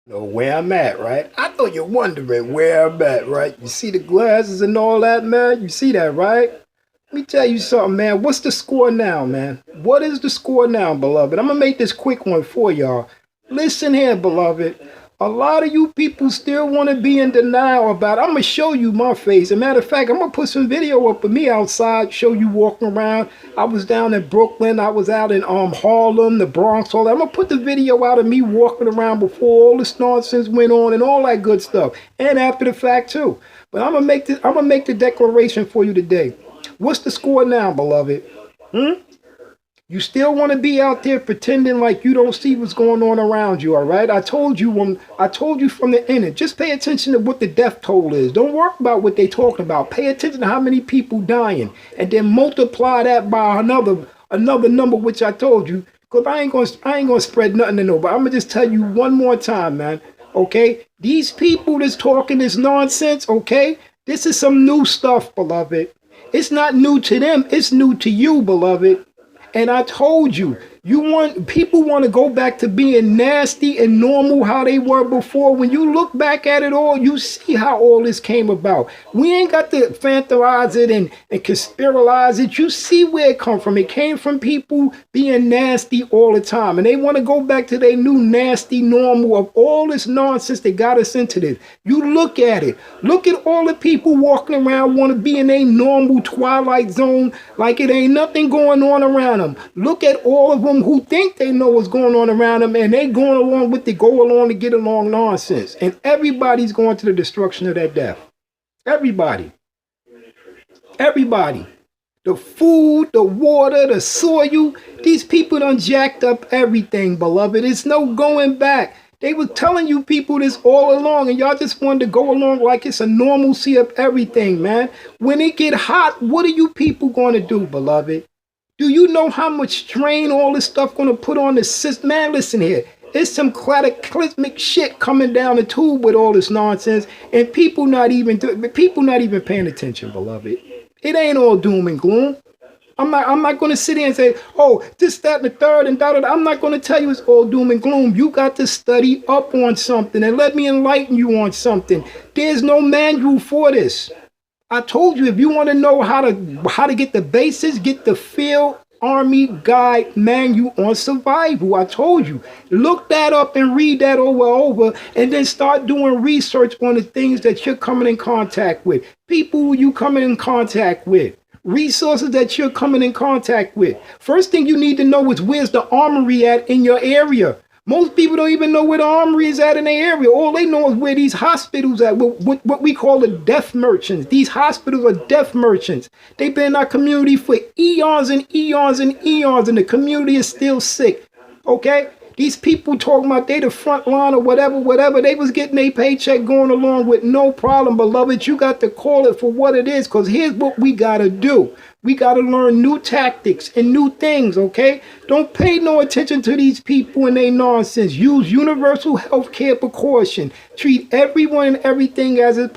Know where I'm at, right? I know you're wondering where I'm at, right? You see the glasses and all that, man? You see that, right? Let me tell you something, man. What's the score now, man? What is the score now, beloved? I'm gonna make this quick one for y'all. Listen here, beloved. A lot of you people still want to be in denial about it. I'm gonna show you my face. As a matter of fact, I'm gonna put some video up of me outside, show you walking around. I was down in Brooklyn, I was out in Harlem, the Bronx, all that. I'm gonna put the video out of me walking around before all this nonsense went on and all that good stuff. And after the fact too. But I'm gonna make the declaration for you today. What's the score now, beloved? Hmm? You still want to be out there pretending like you don't see what's going on around you, all right? I told you from the end. Just pay attention to what the death toll is. Don't worry about what they talking about. Pay attention to how many people dying, and then multiply that by another number, which I told you. Cause I ain't gonna spread nothing to nobody. I'm gonna just tell you one more time, man. Okay, these people that's talking this nonsense. Okay, this is some new stuff, beloved. It's not new to them. It's new to you, beloved. And I told you, people want to go back to being nasty and normal how they were before. When you look back at it all, you see how all this came about. We ain't got to fantasize it and conspiralize it. You see where it come from. It came from people being nasty all the time. And they want to go back to their new nasty normal of all this nonsense that got us into this. You look at it. Look at all the people walking around want to be in a normal twilight zone like it ain't nothing going on around them. Look at all of them who think they know what's going on around them, and they going along with the go along to get along nonsense. And everybody's going to the destruction of their death. Everybody. Everybody. The food, the water, the soil. These people done jacked up everything, beloved. It's no going back. They were telling you people this all along, and y'all just wanted to go along like it's a normalcy of everything, man. When it get hot, what are you people going to do, beloved? Do you know how much strain all this stuff going to put on the system? Man, listen here. It's some cataclysmic shit coming down the tube with all this nonsense, and people not even paying attention, beloved. It ain't all doom and gloom. I'm not going to sit here and say, oh, this, that, and the third, and da, da, da. I'm not going to tell you it's all doom and gloom. You got to study up on something, and let me enlighten you on something. There's no manual for this. I told you, if you want to know how to get the basics, get the Field Army Guide Manual on Survival. I told you, look that up and read that over, and then start doing research on the things that you're coming in contact with, people who you coming in contact with, resources that you're coming in contact with. First thing you need to know is where's the armory at in your area. Most people don't even know where the armory is at in their area. All they know is where these hospitals at, what we call the death merchants. These hospitals are death merchants. They've been in our community for eons and eons and eons, and the community is still sick. Okay? These people talking about they the front line or whatever, they was getting their paycheck going along with no problem, beloved. You got to call it for what it is, because here's what we got to do. We got to learn new tactics and new things, okay? Don't pay no attention to these people and their nonsense. Use universal health care precaution. Treat everyone and everything as a...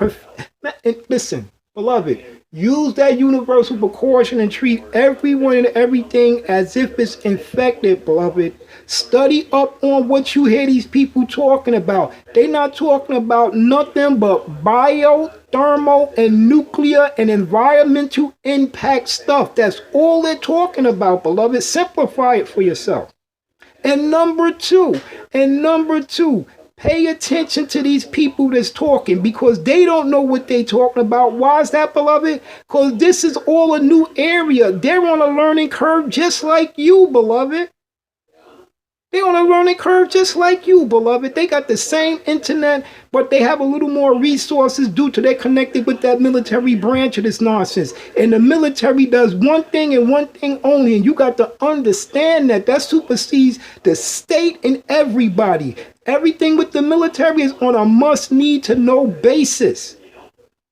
Listen, beloved, use that universal precaution and treat everyone and everything as if it's infected, beloved. Study up on what you hear these people talking about. They not talking about nothing but bio, thermal, and nuclear and environmental impact stuff. That's all they're talking about, beloved. Simplify it for yourself. And number two, pay attention to these people that's talking, because they don't know what they talking about. Why is that, beloved? Because this is all a new area. They're on a learning curve just like you, beloved. They're on a learning curve just like you, beloved. They got the same internet, but they have a little more resources due to they're connected with that military branch of this nonsense. And the military does one thing and one thing only, and you got to understand that. That supersedes the state and everybody. Everything with the military is on a must-need-to-know basis.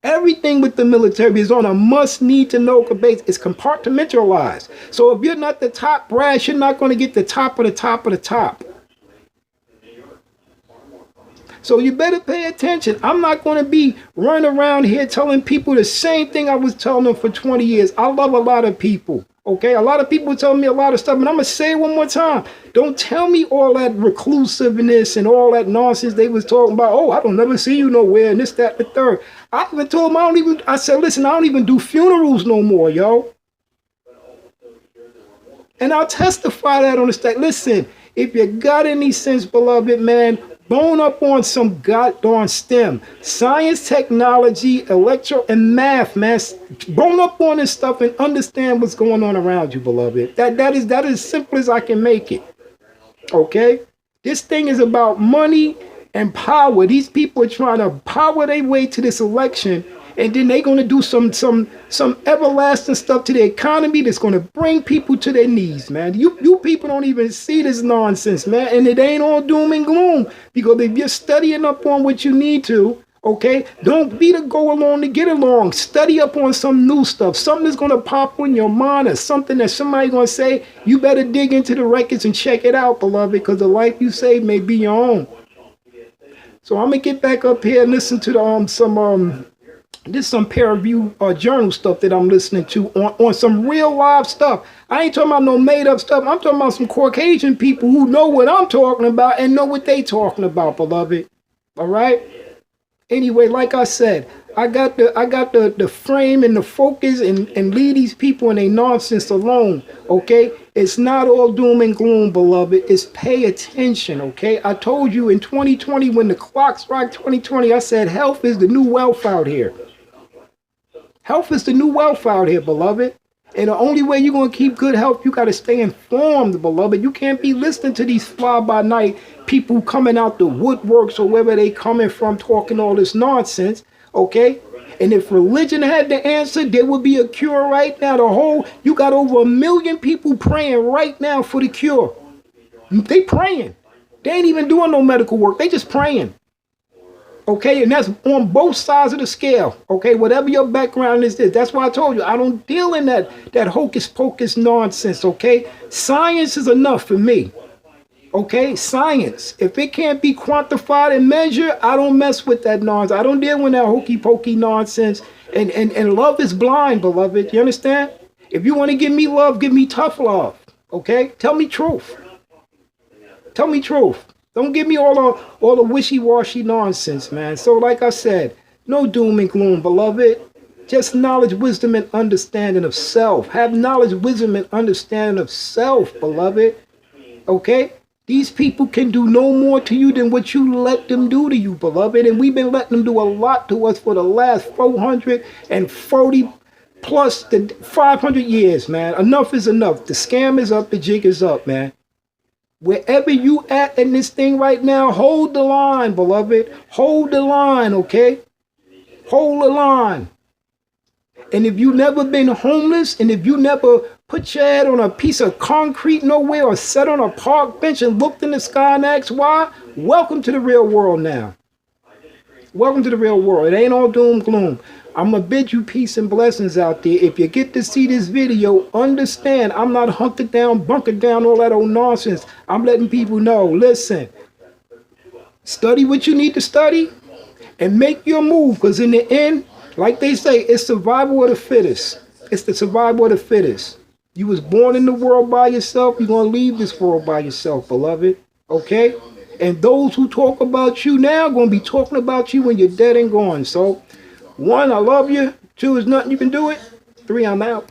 Everything with the military is on a must-need-to-know basis. It's compartmentalized. So if you're not the top brass, you're not going to get the top of the top of the top. So you better pay attention. I'm not going to be running around here telling people the same thing I was telling them for 20 years. I love a lot of people. Okay, a lot of people tell me a lot of stuff, and I'm gonna say it one more time. Don't tell me all that reclusiveness and all that nonsense they was talking about. Oh, I don't never see you nowhere, and this, that, the third. I even told them I said, listen, I don't even do funerals no more, yo. And I'll testify that on the stage. Listen, if you got any sense, beloved man, bone up on some goddamn STEM, science, technology, electro, and math, man. Bone up on this stuff and understand what's going on around you, beloved. That is as simple as I can make it. Okay? This thing is about money and power. These people are trying to power their way to this election, and then they're going to do some everlasting stuff to the economy that's going to bring people to their knees, man. You people don't even see this nonsense, man, and it ain't all doom and gloom, because if you're studying up on what you need to, okay, don't be to go along to get along. Study up on some new stuff, something that's going to pop in your mind, or something that somebody's going to say. You better dig into the records and check it out, beloved, because the life you save may be your own. So I'm gonna get back up here and listen to some peer review journal stuff that I'm listening to on some real live stuff. I ain't talking about no made up stuff. I'm talking about some Caucasian people who know what I'm talking about and know what they talking about, beloved. All right. Anyway, like I said, I got the frame and the focus and leave these people and their nonsense alone. Okay, it's not all doom and gloom, beloved. It's pay attention. Okay, I told you in 2020 when the clock struck 2020, I said health is the new wealth out here. Health is the new wealth out here, beloved. And the only way you're going to keep good health, you got to stay informed, beloved. You can't be listening to these fly-by-night people coming out the woodworks or wherever they coming from talking all this nonsense, okay? And if religion had the answer, there would be a cure right now. You got over 1 million people praying right now for the cure. They praying. They ain't even doing no medical work. They just praying. Okay, and that's on both sides of the scale. Okay, whatever your background is, that's why I told you I don't deal in that hocus pocus nonsense. Okay, science is enough for me. Okay, science. If it can't be quantified and measured, I don't mess with that nonsense. I don't deal with that hokey pokey nonsense. And love is blind, beloved. You understand? If you want to give me love, give me tough love. Okay, tell me truth. Tell me truth. Don't give me all the wishy-washy nonsense, man. So like I said, no doom and gloom, beloved. Just knowledge, wisdom, and understanding of self. Have knowledge, wisdom, and understanding of self, beloved. Okay? These people can do no more to you than what you let them do to you, beloved. And we've been letting them do a lot to us for the last 440 plus the 500 years, man. Enough is enough. The scam is up. The jig is up, man. Wherever you at in this thing right now, hold the line, beloved. Hold the line, okay? Hold the line. And if you've never been homeless, and if you never put your head on a piece of concrete nowhere or sat on a park bench and looked in the sky and asked why, welcome to the real world now. Welcome to the real world. It ain't all doom gloom. I'm going to bid you peace and blessings out there. If you get to see this video, understand I'm not hunkered down, bunkered down, all that old nonsense. I'm letting people know, listen, study what you need to study and make your move, because in the end, like they say, it's survival of the fittest. It's the survival of the fittest. You was born in the world by yourself. You're going to leave this world by yourself, beloved. Okay? And those who talk about you now are going to be talking about you when you're dead and gone. So, 1, I love you. 2, is nothing you can do it. 3, I'm out.